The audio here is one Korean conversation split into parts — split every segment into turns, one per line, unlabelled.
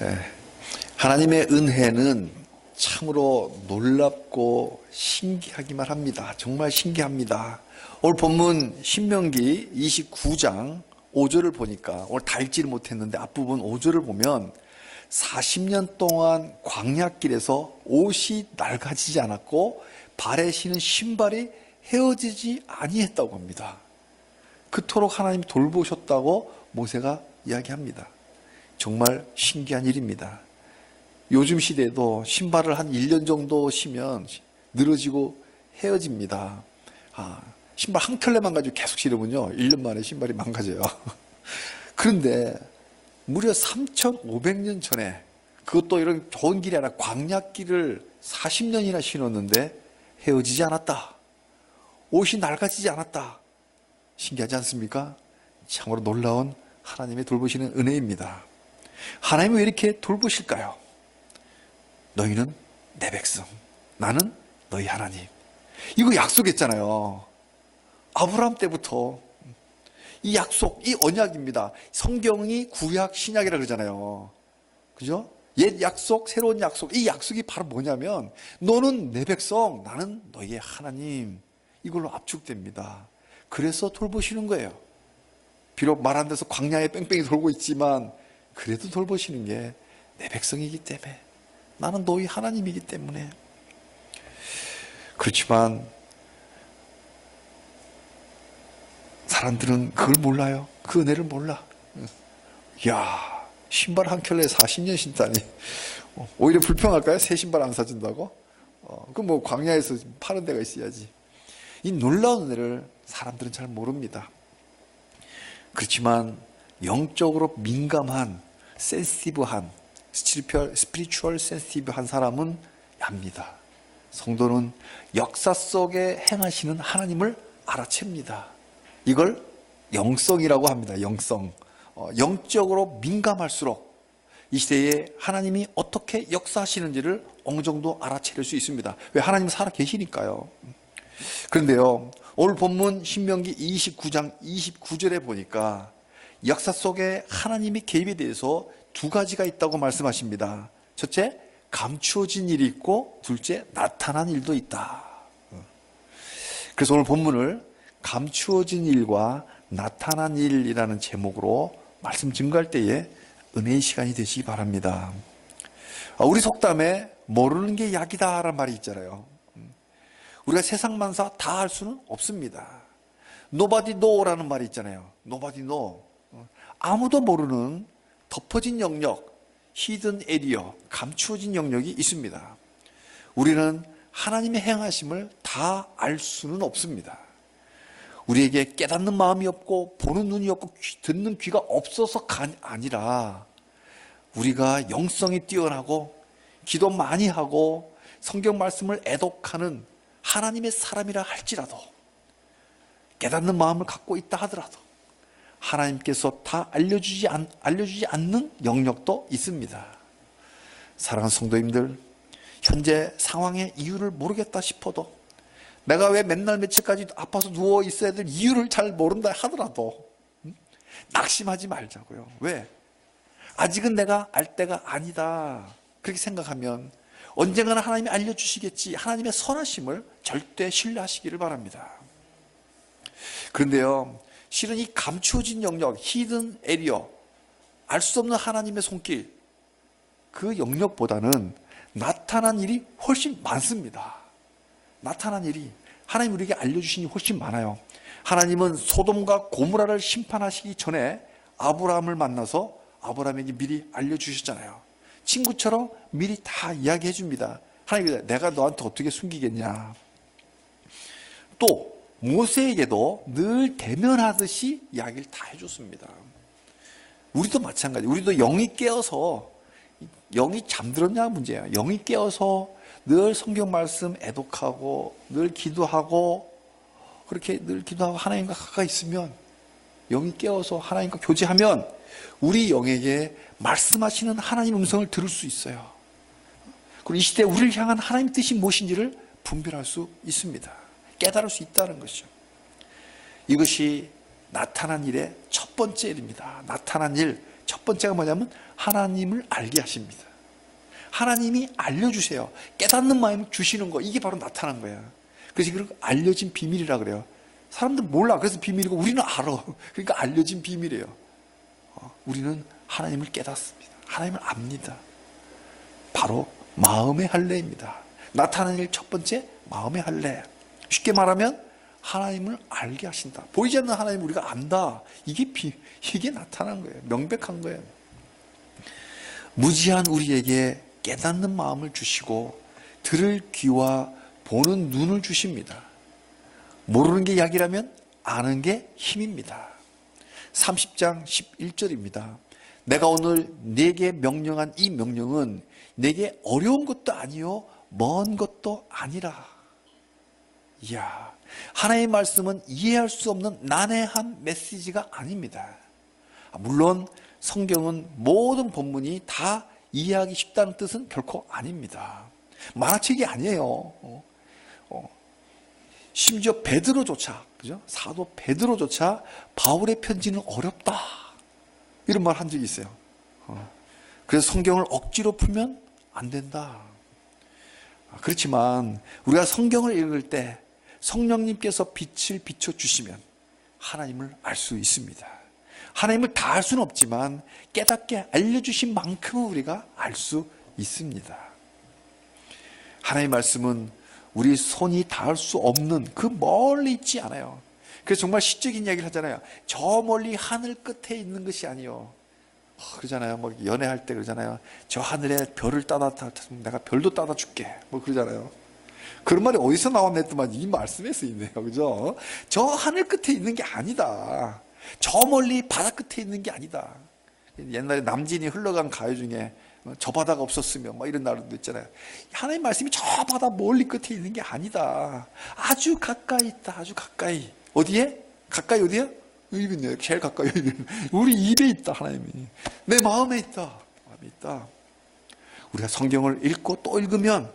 예, 하나님의 은혜는 참으로 놀랍고 신기하기만 합니다. 정말 신기합니다. 오늘 본문 신명기 29장 5절을 보니까, 오늘 다 읽지를 못했는데 앞부분 5절을 보면 40년 동안 광야길에서 옷이 낡아지지 않았고 발에 신은 신발이 헤어지지 아니했다고 합니다. 그토록 하나님이 돌보셨다고 모세가 이야기합니다. 정말 신기한 일입니다. 요즘 시대에도 신발을 한 1년 정도 신으면 늘어지고 헤어집니다. 신발 한 켤레만 가지고 계속 신으면요 1년 만에 신발이 망가져요. 그런데 무려 3,500년 전에, 그것도 이런 좋은 길이 아니라 광야길을 40년이나 신었는데 헤어지지 않았다. 옷이 낡아지지 않았다. 신기하지 않습니까? 참으로 놀라운 하나님의 돌보시는 은혜입니다. 하나님은 왜 이렇게 돌보실까요? 너희는 내 백성, 나는 너희 하나님. 이거 약속했잖아요. 아브라함 때부터 이 약속, 이 언약입니다. 성경이 구약, 신약이라 그러잖아요. 그죠? 옛 약속, 새로운 약속. 이 약속이 바로 뭐냐면 너는 내 백성, 나는 너희의 하나님. 이걸로 압축됩니다. 그래서 돌보시는 거예요. 비록 말 안 돼서 광야에 뺑뺑이 돌고 있지만 그래도 돌보시는 게 내 백성이기 때문에, 나는 너희 하나님이기 때문에. 그렇지만 사람들은 그걸 몰라요. 그 은혜를 몰라. 이야, 신발 한 켤레 40년 신다니. 오히려 불평할까요? 새 신발 안 사준다고? 그럼 뭐 광야에서 파는 데가 있어야지. 이 놀라운 은혜를 사람들은 잘 모릅니다. 그렇지만 영적으로 민감한, 센시티브한, 스피리추얼 센시티브한 사람은 압니다. 성도는 역사 속에 행하시는 하나님을 알아챕니다. 이걸 영성이라고 합니다. 영성. 영적으로 민감할수록 이 시대에 하나님이 어떻게 역사하시는지를 어느 정도 알아차릴 수 있습니다. 왜? 하나님은 살아 계시니까요. 그런데요, 오늘 본문 신명기 29장 29절에 보니까 역사 속에 하나님의 개입에 대해서 두 가지가 있다고 말씀하십니다. 첫째, 감추어진 일이 있고, 둘째, 나타난 일도 있다. 그래서 오늘 본문을 감추어진 일과 나타난 일이라는 제목으로 말씀 증거할 때에 은혜의 시간이 되시기 바랍니다. 우리 속담에 모르는 게 약이다 라는 말이 있잖아요. 우리가 세상 만사 다 할 수는 없습니다. Nobody know라는 말이 있잖아요. Nobody know. 아무도 모르는 덮어진 영역, hidden area, 감추어진 영역이 있습니다. 우리는 하나님의 행하심을 다 알 수는 없습니다. 우리에게 깨닫는 마음이 없고 보는 눈이 없고 듣는 귀가 없어서가 아니라 우리가 영성이 뛰어나고 기도 많이 하고 성경 말씀을 애독하는 하나님의 사람이라 할지라도, 깨닫는 마음을 갖고 있다 하더라도 하나님께서 다 알려주지 않는 영역도 있습니다. 사랑하는 성도님들, 현재 상황의 이유를 모르겠다 싶어도, 내가 왜 맨날 며칠까지 아파서 누워 있어야 될 이유를 잘 모른다 하더라도 낙심하지 말자고요. 왜? 아직은 내가 알 때가 아니다. 그렇게 생각하면 언젠가는 하나님이 알려주시겠지. 하나님의 선하심을 절대 신뢰하시기를 바랍니다. 그런데요, 실은 이 감추어진 영역, 히든 에리어, 알 수 없는 하나님의 손길, 그 영역보다는 나타난 일이 훨씬 많습니다. 나타난 일이, 하나님 우리에게 알려주신 일이 훨씬 많아요. 하나님은 소돔과 고모라를 심판하시기 전에 아브라함을 만나서 아브라함에게 미리 알려주셨잖아요. 친구처럼 미리 다 이야기해 줍니다. 하나님, 내가 너한테 어떻게 숨기겠냐. 또 모세에게도 늘 대면하듯이 이야기를 다 해줬습니다. 우리도 마찬가지. 우리도 영이 깨어서, 영이 잠들었냐 문제예요. 영이 깨어서 늘 성경 말씀 애독하고 늘 기도하고, 그렇게 늘 기도하고 하나님과 가까이 있으면, 영이 깨어서 하나님과 교제하면 우리 영에게 말씀하시는 하나님 음성을 들을 수 있어요. 그리고 이 시대에 우리를 향한 하나님 뜻이 무엇인지를 분별할 수 있습니다. 깨달을 수 있다는 것이죠. 이것이 나타난 일의 첫 번째 일입니다. 나타난 일, 첫 번째가 뭐냐면 하나님을 알게 하십니다. 하나님이 알려주세요. 깨닫는 마음을 주시는 거, 이게 바로 나타난 거야. 그래서 이걸 알려진 비밀이라 그래요. 사람들 몰라. 그래서 비밀이고 우리는 알아. 그러니까 알려진 비밀이에요. 우리는 하나님을 깨닫습니다. 하나님을 압니다. 바로 마음의 할례입니다. 나타난 일 첫 번째, 마음의 할례. 쉽게 말하면 하나님을 알게 하신다. 보이지 않는 하나님을 우리가 안다. 이게 나타난 거예요. 명백한 거예요. 무지한 우리에게 깨닫는 마음을 주시고 들을 귀와 보는 눈을 주십니다. 모르는 게 약이라면 아는 게 힘입니다. 30장 11절입니다. 내가 오늘 네게 명령한 이 명령은 네게 어려운 것도 아니요 먼 것도 아니라. 이야, 하나님의 말씀은 이해할 수 없는 난해한 메시지가 아닙니다. 물론 성경은 모든 본문이 다 이해하기 쉽다는 뜻은 결코 아닙니다. 만화책이 아니에요. 심지어 베드로조차, 그죠? 사도 베드로조차 바울의 편지는 어렵다, 이런 말 한 적이 있어요. 그래서 성경을 억지로 풀면 안 된다. 그렇지만 우리가 성경을 읽을 때 성령님께서 빛을 비춰주시면 하나님을 알 수 있습니다. 하나님을 다 알 수는 없지만 깨닫게 알려주신 만큼은 우리가 알 수 있습니다. 하나님의 말씀은 우리 손이 닿을 수 없는 그 멀리 있지 않아요. 그래서 정말 시적인 이야기를 하잖아요. 저 멀리 하늘 끝에 있는 것이 아니요. 그러잖아요. 뭐 연애할 때 그러잖아요. 저 하늘에 별을 따다 내가 별도 따다 줄게. 뭐 그러잖아요. 그런 말이 어디서 나왔나 했더만 이 말씀에 쓰이네요. 그죠? 저 하늘 끝에 있는 게 아니다. 저 멀리 바다 끝에 있는 게 아니다. 옛날에 남진이 흘러간 가요 중에 저 바다가 없었으면 뭐 이런 날도 있잖아요. 하나님의 말씀이 저 바다 멀리 끝에 있는 게 아니다. 아주 가까이 있다. 아주 가까이. 어디에? 가까이 어디야? 여기 있네요. 제일 가까이. 우리 입에 있다. 하나님이. 내 마음에 있다. 마음에 있다. 우리가 성경을 읽고 또 읽으면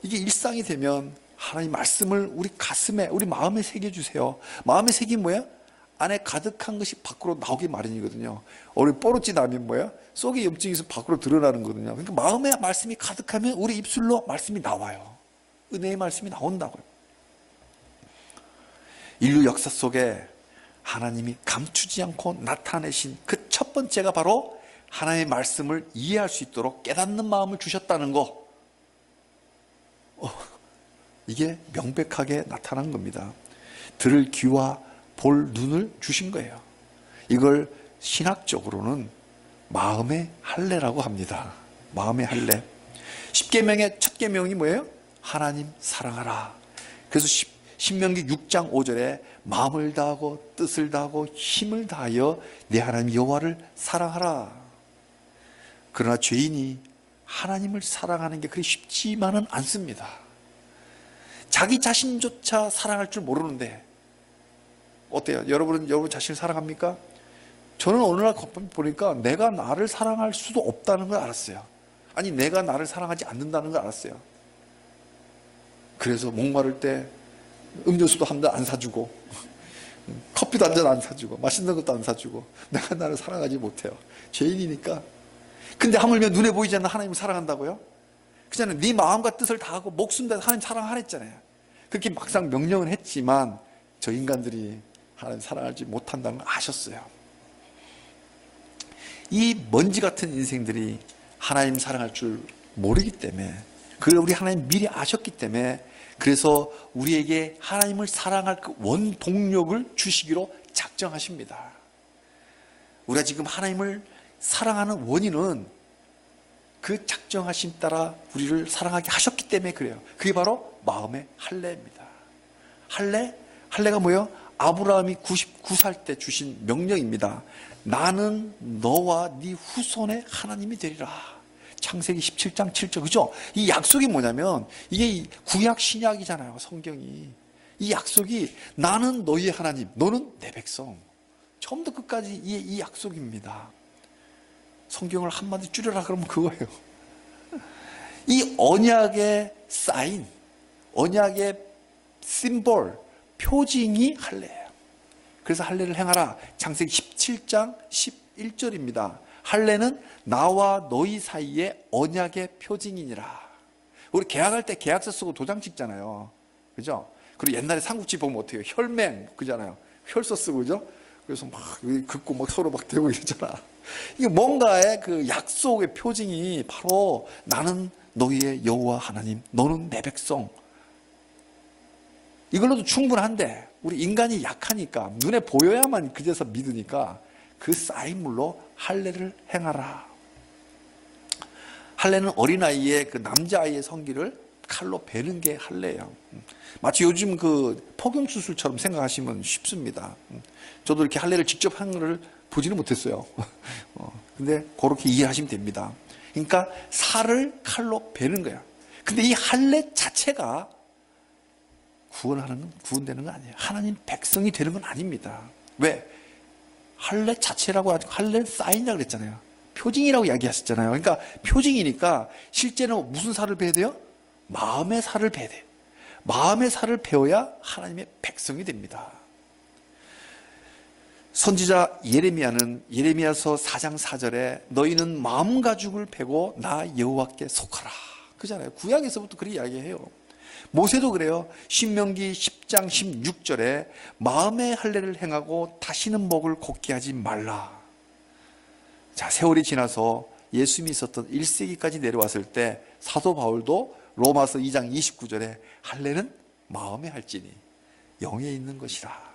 이게 일상이 되면 하나님 말씀을 우리 가슴에, 우리 마음에 새겨주세요. 마음에 새긴 뭐야? 안에 가득한 것이 밖으로 나오기 마련이거든요. 우리 뽀로지 나면 뭐야? 속에 염증이 있으면 밖으로 드러나는 거거든요. 그러니까 마음에 말씀이 가득하면 우리 입술로 말씀이 나와요. 은혜의 말씀이 나온다고요. 인류 역사 속에 하나님이 감추지 않고 나타내신 그 첫 번째가 바로 하나님의 말씀을 이해할 수 있도록 깨닫는 마음을 주셨다는 거. 이게 명백하게 나타난 겁니다. 들을 귀와 볼 눈을 주신 거예요. 이걸 신학적으로는 마음의 할례라고 합니다. 마음의 할례. 10계명의 첫 계명이 뭐예요? 하나님 사랑하라. 그래서 신명기 6장 5절에 마음을 다하고 뜻을 다하고 힘을 다하여 내 하나님 여호와를 사랑하라. 그러나 죄인이 하나님을 사랑하는 게 그리 쉽지만은 않습니다. 자기 자신조차 사랑할 줄 모르는데 어때요? 여러분 자신을 사랑합니까? 저는 어느 날 보니까 내가 나를 사랑할 수도 없다는 걸 알았어요. 아니 내가 나를 사랑하지 않는다는 걸 알았어요. 그래서 목마를 때 음료수도 한 잔 안 사주고 커피도 한 잔 안 사주고 맛있는 것도 안 사주고 내가 나를 사랑하지 못해요. 죄인이니까. 근데 하물며 눈에 보이지 않는 하나님을 사랑한다고요? 그잖아요. 네 마음과 뜻을 다하고 목숨 다해서 하나님 사랑하랬잖아요. 그렇게 막상 명령은 했지만 저 인간들이 하나님 사랑하지 못한다는 걸 아셨어요. 이 먼지 같은 인생들이 하나님 사랑할 줄 모르기 때문에, 그걸 우리 하나님 미리 아셨기 때문에, 그래서 우리에게 하나님을 사랑할 그 원동력을 주시기로 작정하십니다. 우리가 지금 하나님을 사랑하는 원인은 그 작정하심 따라 우리를 사랑하게 하셨기 때문에 그래요. 그게 바로 마음의 할례입니다. 할례가 뭐예요? 아브라함이 99살 때 주신 명령입니다. 나는 너와 네 후손의 하나님이 되리라. 창세기 17장 7절. 그죠? 이 약속이 뭐냐면 이게 구약 신약이잖아요. 성경이. 이 약속이 나는 너희의 하나님, 너는 내 백성. 처음부터 끝까지 이 약속입니다. 성경을 한마디 줄여라 그러면 그거예요. 이 언약의 사인, 언약의 심볼, 표징이 할례예요. 그래서 할례를 행하라. 창세기 17장 1절입니다. 할례는 나와 너희 사이의 언약의 표징이니라. 우리 계약할 때 계약서 쓰고 도장 찍잖아요. 그죠? 그리고 옛날에 삼국지 보면 어떻게 해요? 혈맹, 그잖아요. 혈서 쓰고, 그죠? 그래서 막 긋고 막 서로 막 대고 이러잖아. 이게 뭔가의 그 약속의 표징이 바로 나는 너희의 여호와 하나님, 너는 내 백성. 이걸로도 충분한데 우리 인간이 약하니까 눈에 보여야만 그제서 믿으니까 그 사인물로 할례를 행하라. 할례는 어린아이의 그 남자아이의 성기를 칼로 베는 게 할례예요. 마치 요즘 그 포경수술처럼 생각하시면 쉽습니다. 저도 이렇게 할례를 직접 한 거를 보지는 못했어요. 근데 그렇게 이해하시면 됩니다. 그러니까 살을 칼로 베는 거야. 근데 이 할례 자체가 구원되는 건 아니에요. 하나님 백성이 되는 건 아닙니다. 왜? 할례 자체라고 하죠. 할례 사인이라고 그랬잖아요. 표징이라고 이야기하셨잖아요. 그러니까 표징이니까 실제는 무슨 살을 베야 돼요? 마음의 살을 베야 돼요. 마음의 살을 베어야 하나님의 백성이 됩니다. 선지자 예레미야는 예레미야서 4장 4절에 너희는 마음 가죽을 베고 나 여호와께 속하라. 그잖아요. 구약에서부터 그렇게 이야기해요. 모세도 그래요. 신명기 10장 16절에 마음의 할례를 행하고 다시는 목을 곧게 하지 말라. 자, 세월이 지나서 예수님이 있었던 1세기까지 내려왔을 때 사도 바울도 로마서 2장 29절에 할례는 마음에 할지니 영에 있는 것이라.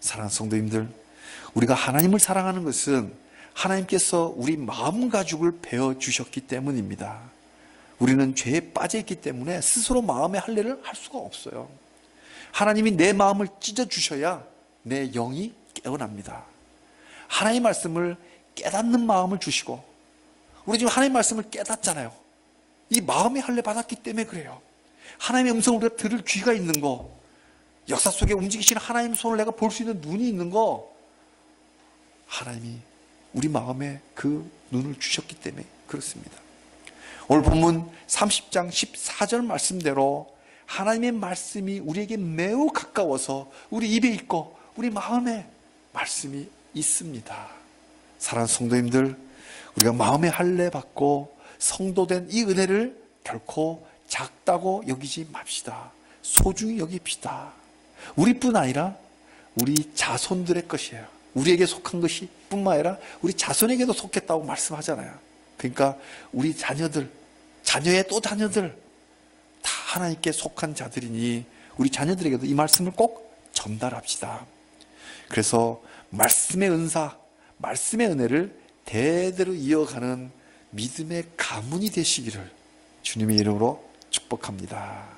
사랑하는 성도님들, 우리가 하나님을 사랑하는 것은 하나님께서 우리 마음 가죽을 베어 주셨기 때문입니다. 우리는 죄에 빠져 있기 때문에 스스로 마음의 할례를 할 수가 없어요. 하나님이 내 마음을 찢어 주셔야 내 영이 깨어납니다. 하나님의 말씀을 깨닫는 마음을 주시고, 우리 지금 하나님의 말씀을 깨닫잖아요. 이 마음의 할례 받았기 때문에 그래요. 하나님의 음성을 우리가 들을 귀가 있는 거, 역사 속에 움직이시는 하나님의 손을 내가 볼 수 있는 눈이 있는 거, 하나님이 우리 마음에 그 눈을 주셨기 때문에 그렇습니다. 오늘 본문 30장 14절 말씀대로 하나님의 말씀이 우리에게 매우 가까워서 우리 입에 있고 우리 마음에 말씀이 있습니다. 사랑하는 성도님들, 우리가 마음의 할례 받고 성도된 이 은혜를 결코 작다고 여기지 맙시다. 소중히 여깁시다. 우리뿐 아니라 우리 자손들의 것이에요. 우리에게 속한 것이 뿐만 아니라 우리 자손에게도 속했다고 말씀하잖아요. 그러니까 우리 자녀들, 자녀의 또 자녀들 다 하나님께 속한 자들이니 우리 자녀들에게도 이 말씀을 꼭 전달합시다. 그래서 말씀의 은사, 말씀의 은혜를 대대로 이어가는 믿음의 가문이 되시기를 주님의 이름으로 축복합니다.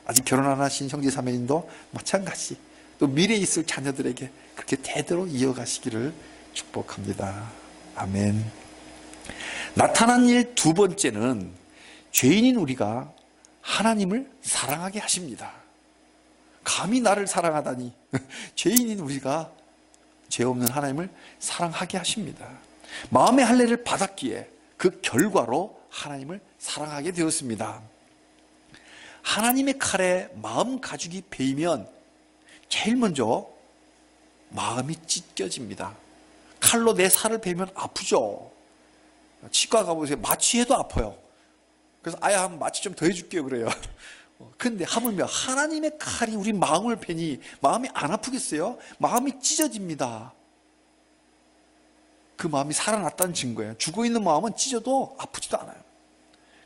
아직 결혼 안 하신 형제 자매님도 마찬가지, 또 미래에 있을 자녀들에게 그렇게 대대로 이어가시기를 축복합니다. 아멘. 나타난 일 두 번째는 죄인인 우리가 하나님을 사랑하게 하십니다. 감히 나를 사랑하다니. 죄인인 우리가 죄 없는 하나님을 사랑하게 하십니다. 마음의 할례를 받았기에 그 결과로 하나님을 사랑하게 되었습니다. 하나님의 칼에 마음 가죽이 베이면 제일 먼저 마음이 찢겨집니다. 칼로 내 살을 베면 아프죠. 치과 가보세요. 마취해도 아파요. 그래서 아야 한번 마취 좀 더 해줄게요 그래요. 근데 하물며 하나님의 칼이 우리 마음을 베니 마음이 안 아프겠어요? 마음이 찢어집니다. 그 마음이 살아났다는 증거예요. 죽어있는 마음은 찢어도 아프지도 않아요.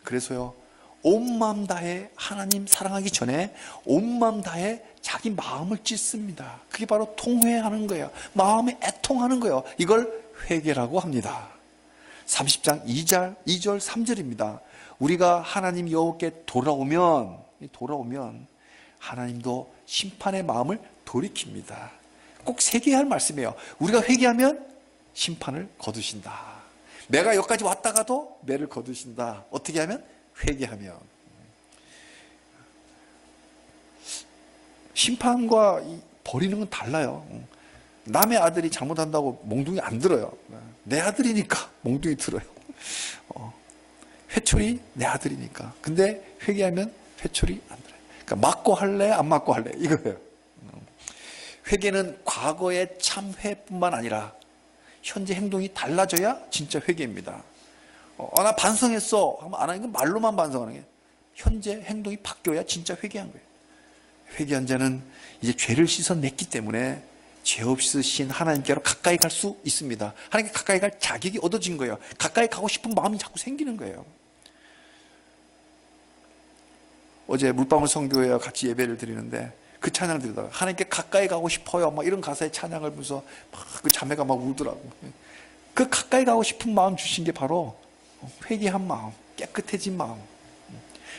그래서요, 온 마음 다해 하나님 사랑하기 전에 온 마음 다해 자기 마음을 찢습니다. 그게 바로 통회하는 거예요. 마음에 애통하는 거예요. 이걸 회개라고 합니다. 30장 2절 3절입니다. 우리가 하나님 여호와께 돌아오면 하나님도 심판의 마음을 돌이킵니다. 꼭 회개해야 할 말씀이에요. 우리가 회개하면 심판을 거두신다. 내가 여기까지 왔다가도 매를 거두신다. 어떻게 하면? 회개하면. 심판과 버리는 건 달라요. 남의 아들이 잘못한다고 몽둥이 안 들어요. 내 아들이니까 몽둥이 들어요. 회초리 내 아들이니까. 근데 회개하면 회초리 안 들어요. 그러니까 맞고 할래 안 맞고 할래 이거예요. 회개는 과거의 참회뿐만 아니라 현재 행동이 달라져야 진짜 회개입니다. 나 반성했어 하면 안 하는 건 말로만 반성하는 게, 현재 행동이 바뀌어야 진짜 회개한 거예요. 회개한 자는 이제 죄를 씻어냈기 때문에 죄 없으신 하나님께로 가까이 갈 수 있습니다. 하나님께 가까이 갈 자격이 얻어진 거예요. 가까이 가고 싶은 마음이 자꾸 생기는 거예요. 어제 물방울 성교회와 같이 예배를 드리는데 그 찬양을 드리다가 하나님께 가까이 가고 싶어요 막 이런 가사의 찬양을 보면서 막 그 자매가 막 울더라고. 그 가까이 가고 싶은 마음 주신 게 바로 회개한 마음, 깨끗해진 마음.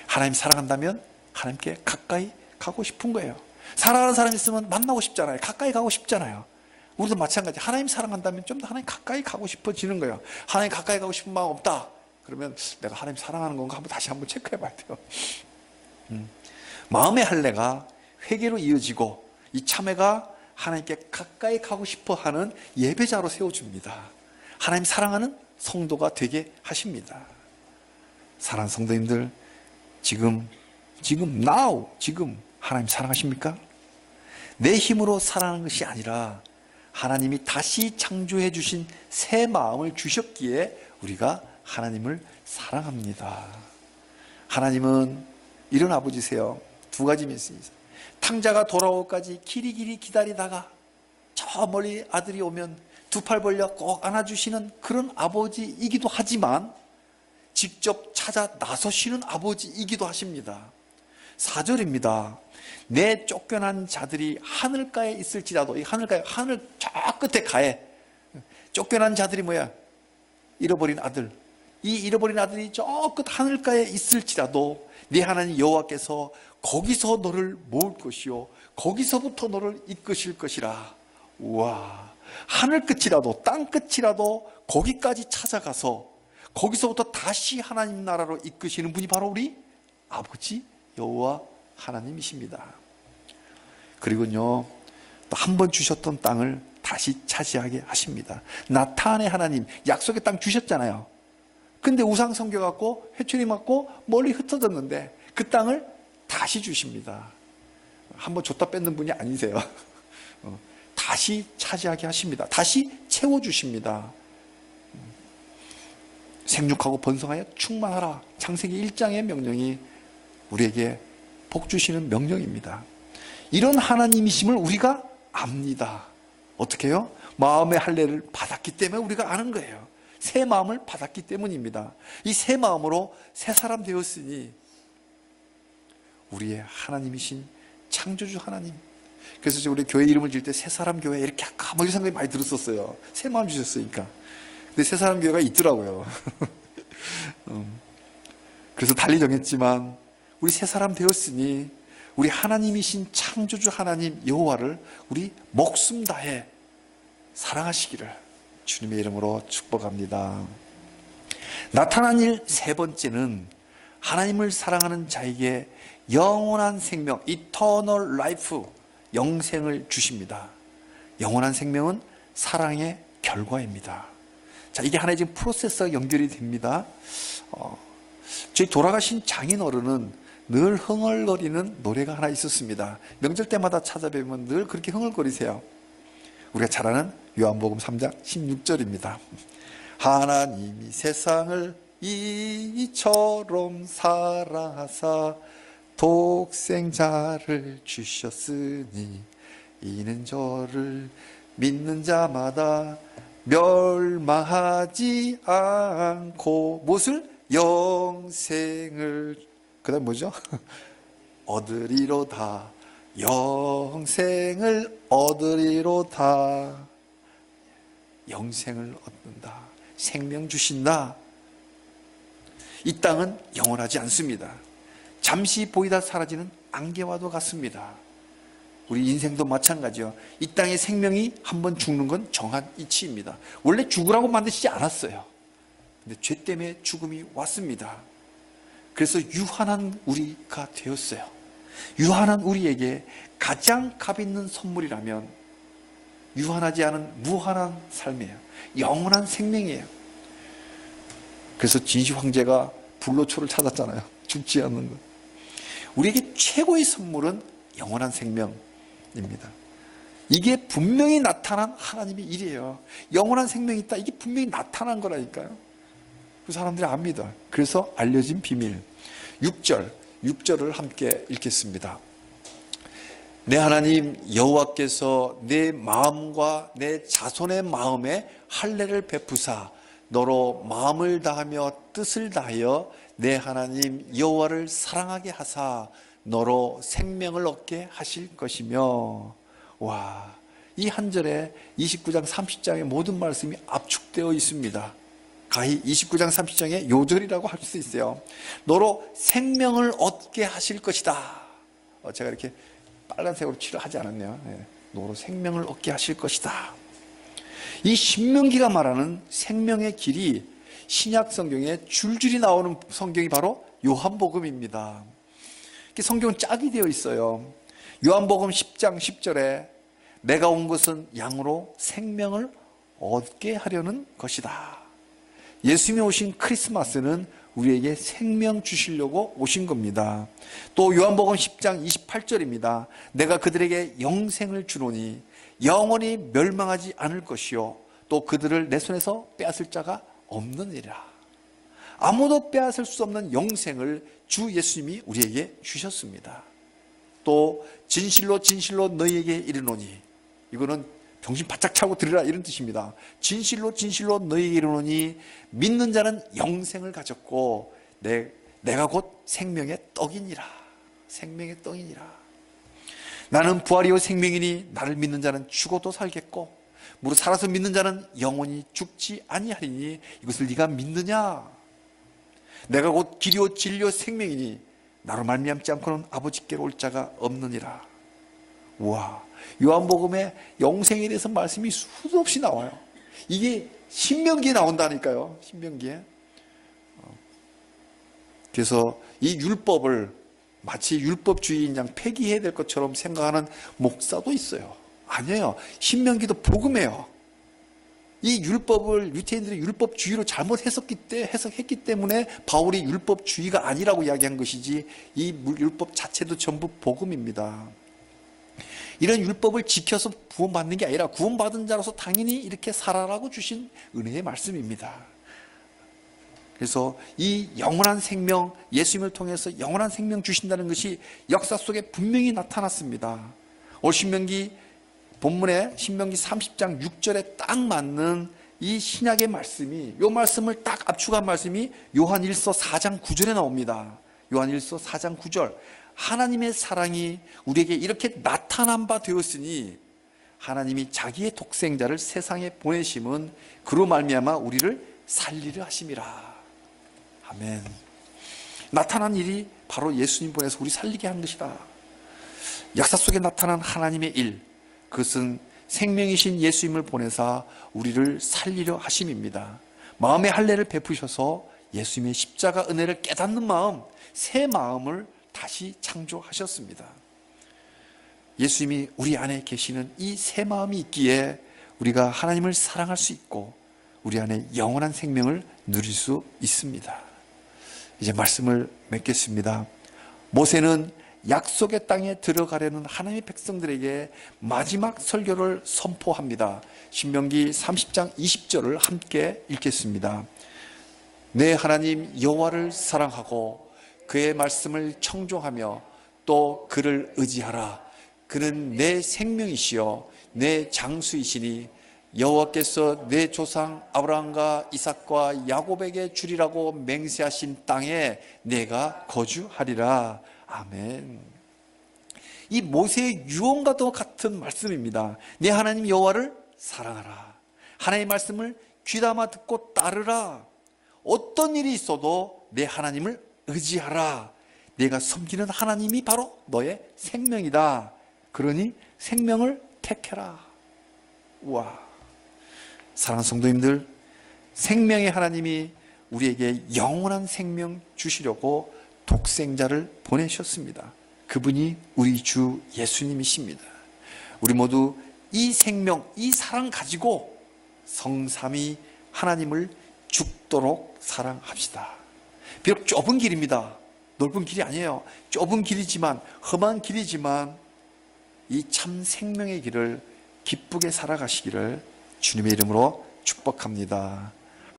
하나님 사랑한다면 하나님께 가까이 가고 싶은 거예요. 사랑하는 사람이 있으면 만나고 싶잖아요. 가까이 가고 싶잖아요. 우리도 마찬가지. 하나님 사랑한다면 좀 더 하나님 가까이 가고 싶어지는 거예요. 하나님 가까이 가고 싶은 마음 없다 그러면 내가 하나님 사랑하는 건가 다시 한번 체크해 봐야 돼요. 마음의 할례가 회개로 이어지고 이 참회가 하나님께 가까이 가고 싶어 하는 예배자로 세워줍니다. 하나님 사랑하는 성도가 되게 하십니다. 사랑하는 성도님들, 지금 하나님 사랑하십니까? 내 힘으로 사랑하는 것이 아니라 하나님이 다시 창조해 주신 새 마음을 주셨기에 우리가 하나님을 사랑합니다. 하나님은 이런 아버지세요. 두 가지 메시지. 탕자가 돌아오기까지 길이 기다리다가 저 멀리 아들이 오면 두 팔 벌려 꼭 안아주시는 그런 아버지이기도 하지만 직접 찾아 나서시는 아버지이기도 하십니다. 4절입니다. 내 쫓겨난 자들이 하늘가에 있을지라도, 이 하늘가에, 하늘 저 끝에 가에 쫓겨난 자들이 뭐야? 잃어버린 아들. 이 잃어버린 아들이 저 끝 하늘가에 있을지라도 네 하나님 여호와께서 거기서 너를 모을 것이요 거기서부터 너를 이끄실 것이라. 우와, 하늘 끝이라도 땅 끝이라도 거기까지 찾아가서 거기서부터 다시 하나님 나라로 이끄시는 분이 바로 우리 아버지 여호와 하나님이십니다. 그리고요, 또 한 번 주셨던 땅을 다시 차지하게 하십니다. 나타안의 하나님, 약속의 땅 주셨잖아요. 근데 우상 섬겨갖고 회초리 맞고 멀리 흩어졌는데 그 땅을 다시 주십니다. 한번 줬다 뺏는 분이 아니세요. 다시 차지하게 하십니다. 다시 채워주십니다. 생육하고 번성하여 충만하라. 창세기 1장의 명령이 우리에게 복 주시는 명령입니다. 이런 하나님이심을 우리가 압니다. 어떻게 해요? 마음의 할례를 받았기 때문에 우리가 아는 거예요. 새 마음을 받았기 때문입니다. 이 새 마음으로 새 사람 되었으니 우리의 하나님이신 창조주 하나님. 그래서 우리 교회 이름을 지을 때 새 사람 교회 이렇게 할까 뭐 이런 생각이 많이 들었었어요. 새 마음 주셨으니까. 근데 새 사람 교회가 있더라고요. 그래서 달리 정했지만 우리 새 사람 되었으니 우리 하나님이신 창조주 하나님 여호와를 우리 목숨 다해 사랑하시기를 주님의 이름으로 축복합니다. 나타난 일 세 번째는 하나님을 사랑하는 자에게 영원한 생명, Eternal Life, 영생을 주십니다. 영원한 생명은 사랑의 결과입니다. 자, 이게 하나의 지금 프로세스가 연결이 됩니다. 저희 돌아가신 장인어른은 늘 흥얼거리는 노래가 하나 있었습니다. 명절 때마다 찾아뵈면 늘 그렇게 흥얼거리세요. 우리가 잘 아는 요한복음 3장 16절입니다. 하나님이 세상을 이처럼 사랑하사 독생자를 주셨으니 이는 저를 믿는 자마다 멸망하지 않고 무엇을? 영생을, 그 다음 뭐죠? 얻으리로다. 영생을 얻으리로다. 영생을 얻는다. 생명 주신다. 이 땅은 영원하지 않습니다. 잠시 보이다 사라지는 안개와도 같습니다. 우리 인생도 마찬가지요. 이 땅의 생명이 한번 죽는 건 정한 이치입니다. 원래 죽으라고 만드시지 않았어요. 근데 죄 때문에 죽음이 왔습니다. 그래서 유한한 우리가 되었어요. 유한한 우리에게 가장 값있는 선물이라면 유한하지 않은 무한한 삶이에요. 영원한 생명이에요. 그래서 진시 황제가 불로초를 찾았잖아요. 죽지 않는 것. 우리에게 최고의 선물은 영원한 생명입니다. 이게 분명히 나타난 하나님의 일이에요. 영원한 생명이 있다. 이게 분명히 나타난 거라니까요. 그 사람들이 압니다. 그래서 알려진 비밀. 6절을 함께 읽겠습니다. 내 하나님 여호와께서 내 마음과 내 자손의 마음에 할례를 베푸사 너로 마음을 다하며 뜻을 다하여 내 하나님 여호와를 사랑하게 하사 너로 생명을 얻게 하실 것이며. 와, 이 한 절에 29장 30장의 모든 말씀이 압축되어 있습니다. 가히 29장 30장의 요절이라고 할 수 있어요. 너로 생명을 얻게 하실 것이다. 제가 이렇게 빨간색으로 칠하지 않았네요. 너로 생명을 얻게 하실 것이다. 이 신명기가 말하는 생명의 길이 신약 성경에 줄줄이 나오는 성경이 바로 요한복음입니다. 성경은 짝이 되어 있어요. 요한복음 10장 10절에 내가 온 것은 양으로 생명을 얻게 하려는 것이다. 예수님이 오신 크리스마스는 우리에게 생명 주시려고 오신 겁니다. 또 요한복음 10장 28절입니다. 내가 그들에게 영생을 주노니 영원히 멸망하지 않을 것이요 또 그들을 내 손에서 빼앗을 자가 없느니라. 아무도 빼앗을 수 없는 영생을 주 예수님이 우리에게 주셨습니다. 또 진실로 진실로 너희에게 이르노니, 이거는 정신 바짝 차고 들으라 이런 뜻입니다. 진실로 진실로 너희에게 이르노니 믿는 자는 영생을 가졌고 내가 곧 생명의 떡이니라. 생명의 떡이니라. 나는 부활이요 생명이니 나를 믿는 자는 죽어도 살겠고 무릇 살아서 믿는 자는 영원히 죽지 아니하리니 이것을 네가 믿느냐? 내가 곧 길이요 진리요 생명이니 나로 말미암지 않고는 아버지께로 올 자가 없느니라. 우와, 요한복음에 영생에 대해서 말씀이 수도 없이 나와요. 이게 신명기에 나온다니까요. 신명기에. 그래서 이 율법을 마치 율법주의인 양 폐기해야 될 것처럼 생각하는 목사도 있어요. 아니에요. 신명기도 복음이에요. 이 율법을 유태인들이 율법주의로 잘못 해석했기 때문에 바울이 율법주의가 아니라고 이야기한 것이지 이 율법 자체도 전부 복음입니다. 이런 율법을 지켜서 구원받는 게 아니라 구원받은 자로서 당연히 이렇게 살아라고 주신 은혜의 말씀입니다. 그래서 이 영원한 생명, 예수님을 통해서 영원한 생명 주신다는 것이 역사 속에 분명히 나타났습니다. 올 신명기 본문에 신명기 30장 6절에 딱 맞는 이 신약의 말씀이, 이 말씀을 딱 압축한 말씀이 요한일서 4장 9절에 나옵니다. 요한일서 4장 9절. 하나님의 사랑이 우리에게 이렇게 나타난 바 되었으니 하나님이 자기의 독생자를 세상에 보내심은 그로 말미암아 우리를 살리려 하심이라. 아멘. 나타난 일이 바로 예수님 보내서 우리 살리게 한 것이다. 역사 속에 나타난 하나님의 일, 그것은 생명이신 예수님을 보내사 우리를 살리려 하심입니다. 마음의 할례를 베푸셔서 예수님의 십자가 은혜를 깨닫는 마음, 새 마음을 다시 창조하셨습니다. 예수님이 우리 안에 계시는 이 새 마음이 있기에 우리가 하나님을 사랑할 수 있고 우리 안에 영원한 생명을 누릴 수 있습니다. 이제 말씀을 맺겠습니다. 모세는 약속의 땅에 들어가려는 하나님의 백성들에게 마지막 설교를 선포합니다. 신명기 30장 20절을 함께 읽겠습니다. 내 하나님 여호와를 사랑하고 그의 말씀을 청종하며 또 그를 의지하라. 그는 내 생명이시요 내 장수이시니 여호와께서 내 조상 아브라함과 이삭과 야곱에게 주리라고 맹세하신 땅에 내가 거주하리라. 아멘. 이 모세의 유언과도 같은 말씀입니다. 내 하나님 여호와를 사랑하라. 하나님의 말씀을 귀담아 듣고 따르라. 어떤 일이 있어도 내 하나님을 의지하라. 내가 섬기는 하나님이 바로 너의 생명이다. 그러니 생명을 택해라. 우와. 사랑하는 성도님들, 생명의 하나님이 우리에게 영원한 생명 주시려고 독생자를 보내셨습니다. 그분이 우리 주 예수님이십니다. 우리 모두 이 생명, 이 사랑 가지고 성삼위 하나님을 죽도록 사랑합시다. 비록 좁은 길입니다. 넓은 길이 아니에요. 좁은 길이지만, 험한 길이지만 이 참 생명의 길을 기쁘게 살아가시기를 주님의 이름으로 축복합니다.